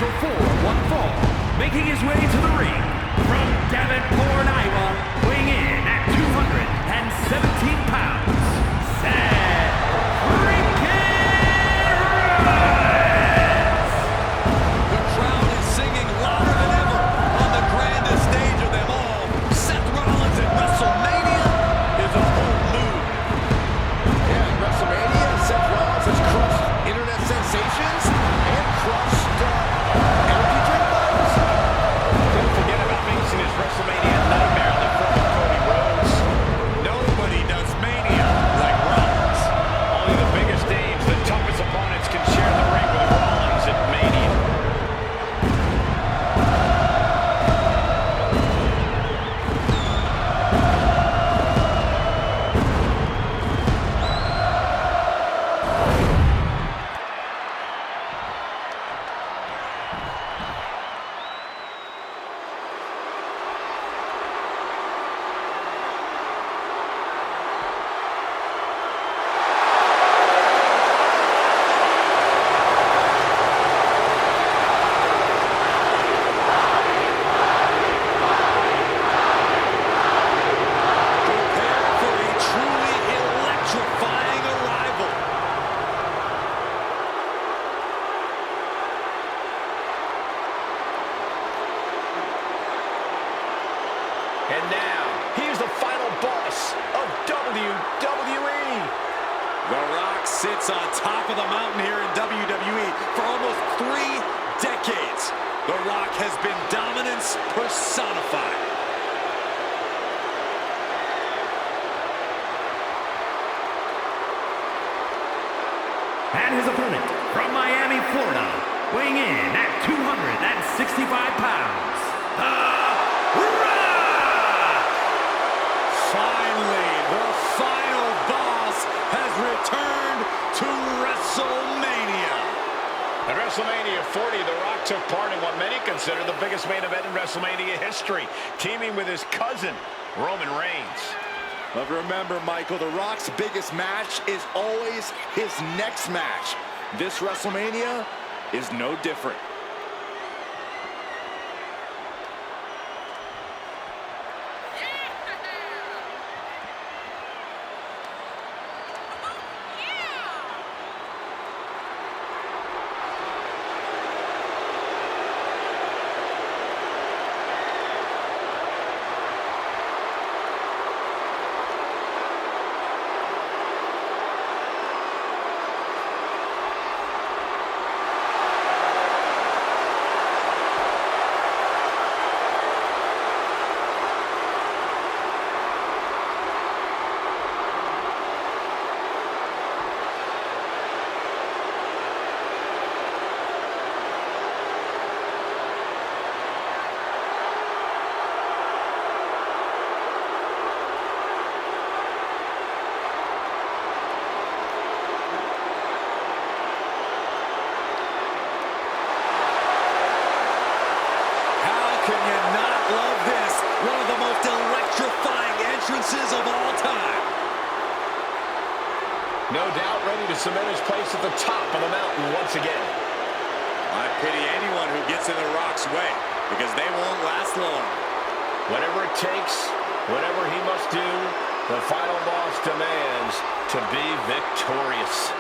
scheduled for one fall, making his way to the ring from Davenport, Iowa, weighing in at 217 pounds, Seth Rollins! The crowd is singing louder than ever on the grandest stage of them all. Seth Rollins at WrestleMania is a whole mood. Yeah, at WrestleMania, Seth Rollins has crushed internet sensations and crushed energy drink bottles. Don't forget about facing his WrestleMania nightmare in the form of Cody Rhodes. Nobody does Mania like Rollins. Only the biggest names, the toughest opponents can share the ring with Rollins at Mania. And now, he's the final boss of WWE. The Rock sits on top of the mountain here in WWE for almost 3 decades. The Rock has been dominance personified. And his opponent from Miami, Florida, weighing in at 265 pounds, The Rock! Finally, the final boss has returned to WrestleMania. At WrestleMania 40, The Rock took part in what many consider the biggest main event in WrestleMania history, teaming with his cousin, Roman Reigns. But remember, Michael, The Rock's biggest match is always his next match. This WrestleMania is no different. Can you not love this? One of the most electrifying entrances of all time. No doubt ready to cement his place at the top of the mountain once again. I pity anyone who gets in The Rock's way, because they won't last long. Whatever it takes, whatever he must do, the final boss demands to be victorious.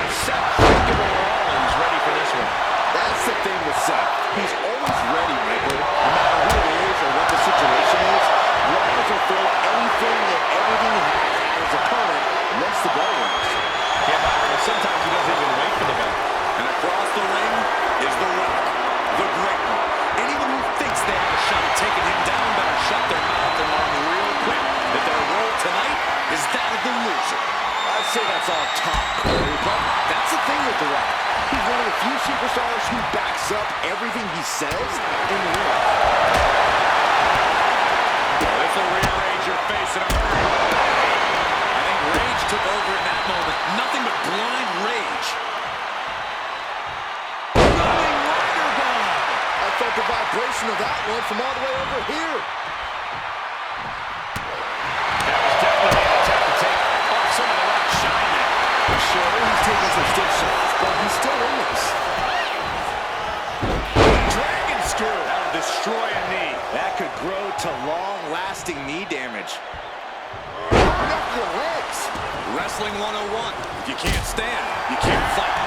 Seth Rollins ready for this one. That's the thing with Seth. He's always ready, Michael. No matter who it is or what the situation is, Rollins will throw anything and everything he has at his opponent once the bell rings. Yeah, but sometimes he doesn't even wait for the bell. And across the ring is The Rock, the great one. Anyone who thinks they have a shot at taking him down better shut their mouth and learn real quick that their role tonight is that of the loser. I'd say that's all talk, Corey, but that's the thing with The Rock. He's one of the few superstars who backs up everything he says in the ring. This will rearrange your face in a hurry. I think rage took over in that moment. Nothing but blind rage. Running Rider celebration of that one from all the way over here. That was definitely an attempt to take off some of the Rock's shine there. Sure, he's taking some stiff shots, but he's still in this. Dragon screw. That would destroy a knee. That could grow to long-lasting knee damage. Up the legs. Wrestling 101. If you can't stand, you can't fight.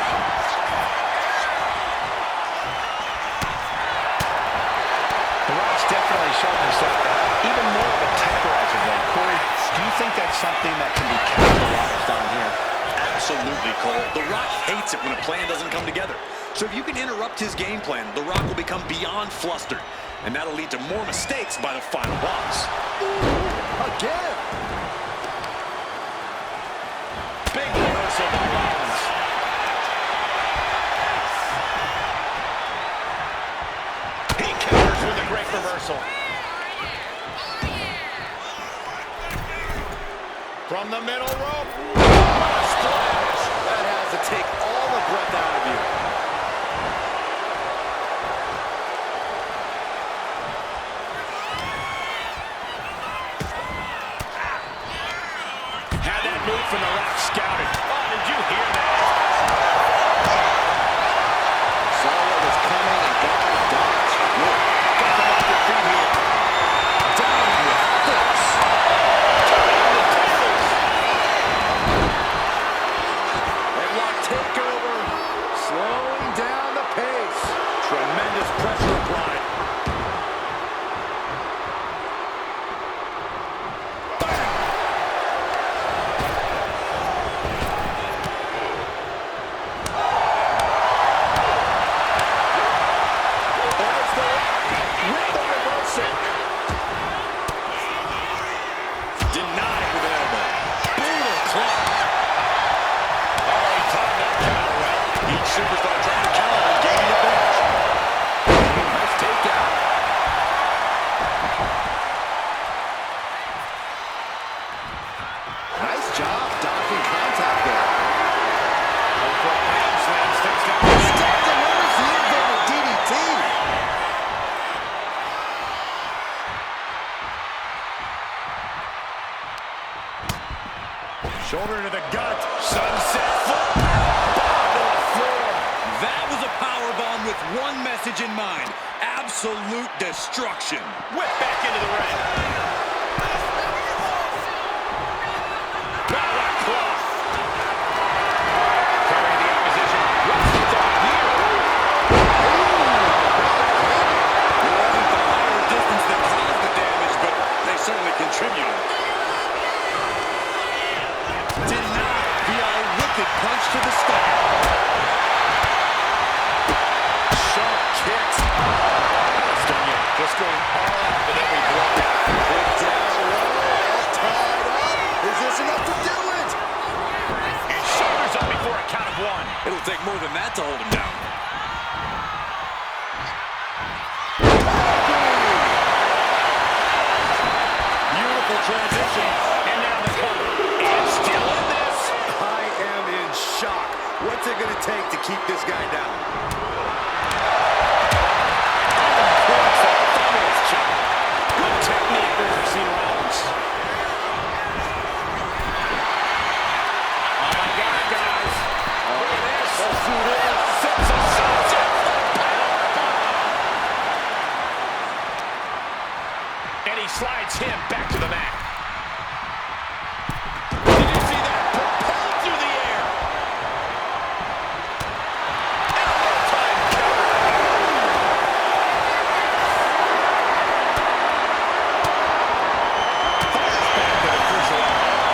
The Rock's definitely shown himself even more of a temporizer than Corey. Do you think that's something that can be capitalized on here? Absolutely, Cole. The Rock hates it when a plan doesn't come together. So if you can interrupt his game plan, The Rock will become beyond flustered. And that'll lead to more mistakes by the final boss. Again. Big reversal by Rollins. He counters with a great reversal. From the middle rope. Splash. That has to take all the breath out of you. Had that move from The Rock scouted. Oh, did you hear that? Saw what was coming and got it dodged. Good. Got them off their feet here. Down with force. Headlock takeover. Slowing down the pace. Tremendous pressure applied. There's the with the reversal. Denied with an elbow. Brutal clock. Oh, he timed that counter well. Each superstar trying to counter and gain the advantage. Nice takedown. Nice job dodging contact there. Ham slam sticks down. Still delivers the inverted DDT. Shoulder to the gut. Sunset flip. Bomb to the floor. That was a powerbomb with one message in mind. Absolute destruction. Whip back into the ring. Power claw. Carrying the opposition. What's the thought here? It wasn't the higher distance that caused the damage, but they certainly contributed. Denied via a wicked punch to the stomach. Sharp kicks. That's done yet. Just going all out with every blow. Put down low, all tied up. Is this enough to do it? And shoulders up before a count of one. It'll take more than that to hold him down. Beautiful transition. And now the cover. And still in this. I am in shock. What's it going to take to keep this guy down? Good technique reversing Rollins. Oh my God, guys. Look at this. Let's do this. Sets a sunset. And he slides him back to the mat. Did you see that? Propelled through the air. Elbow time cover. Fires back to the crucial hour.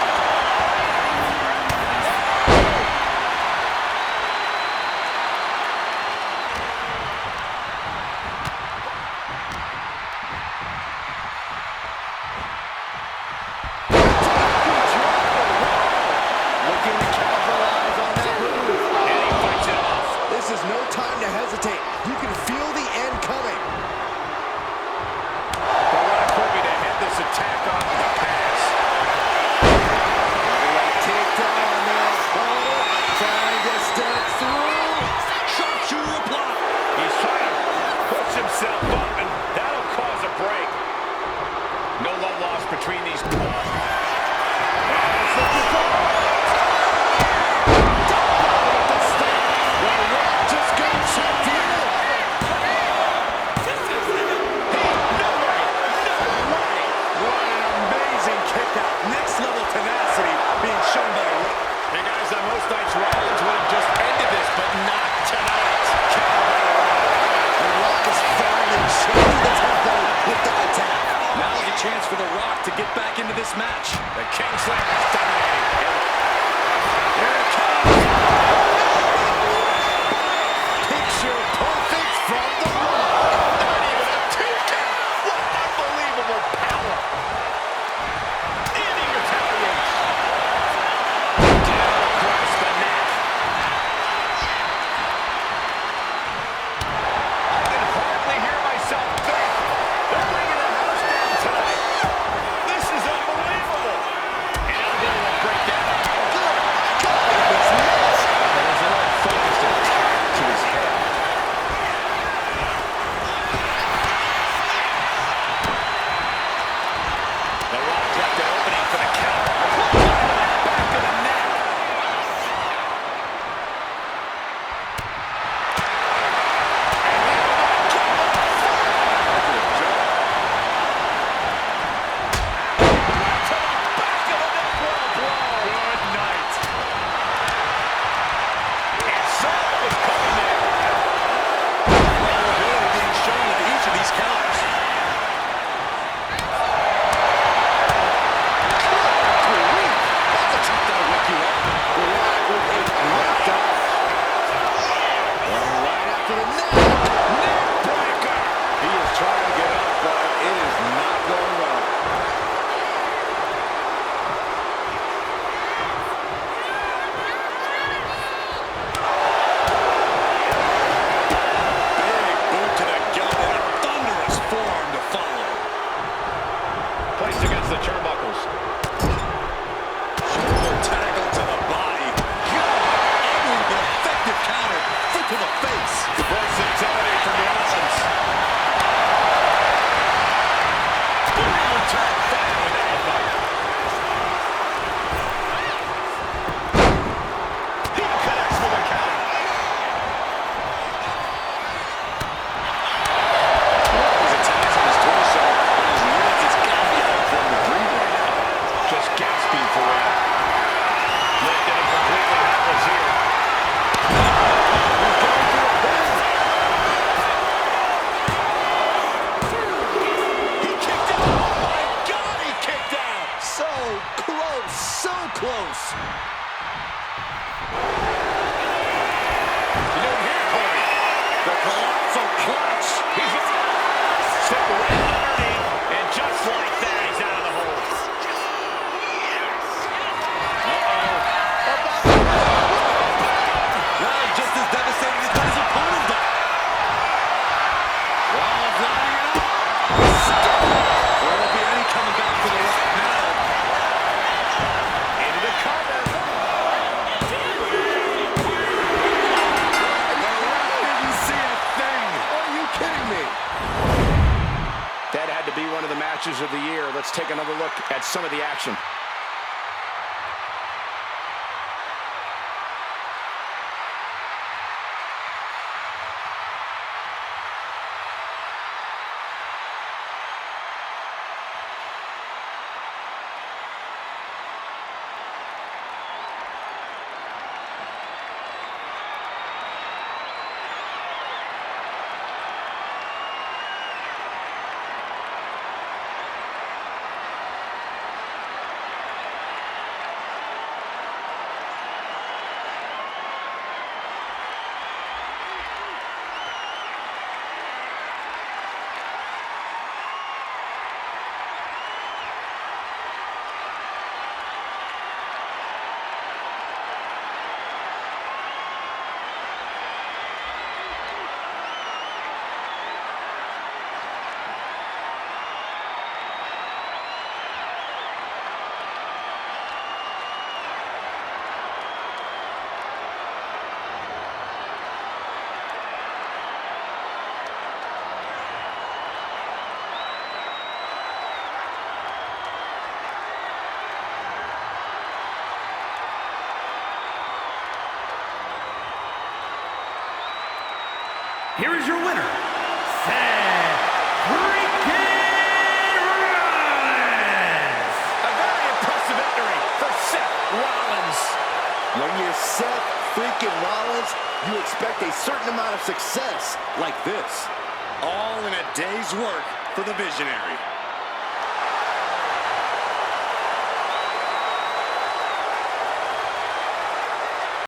Looking to capitalize on that move. And he fights it off. This is no time to hesitate. You can feel the end coming. The Rock hoping to head this attack off with a pass. Takedown on their opponent. Trying to step through. Sharpshooter applied. He's trying to push himself up and match. The Kingslayer is dominating. Here it comes. Picture perfect from the Rock. Not even a 2 count. What unbelievable power. And he retaliates. Down across the neck. I can hardly hear myself think. They're bringing the house down tonight. This is unbelievable. An elbow will break that up. That is an unfocused attack to his head. The Rock left an opening for the counter. Back of the neck. Placed against the turnbuckles. Shoulder tackle to the body. Ugly but effective counter. Foot to the face. Versatility from Rollins. Turn fire with elbow. He connects with a counter. His attacks on his torso. His legs, it's got to be hard for him to breathe right now. Just gasping for air. Landed it completely helpless here. He kicked out. Oh my God, he kicked out. So close, so close. You didn't hear Corey. The colossal clutch. He's set right underneath, and just like that, he's out of the hole. Well, just as devastating as what his opponent done. Rollins lining it up. There won't be any coming back for the Rock now. Into the cover. The Rock didn't see a thing. Are you kidding me? That had to be one of the matches of the year. Let's take another look at some of the action. Here is your winner, Seth freaking Rollins! A very impressive victory for Seth Rollins. When you're Seth freaking Rollins, you expect a certain amount of success like this. All in a day's work for the Visionary.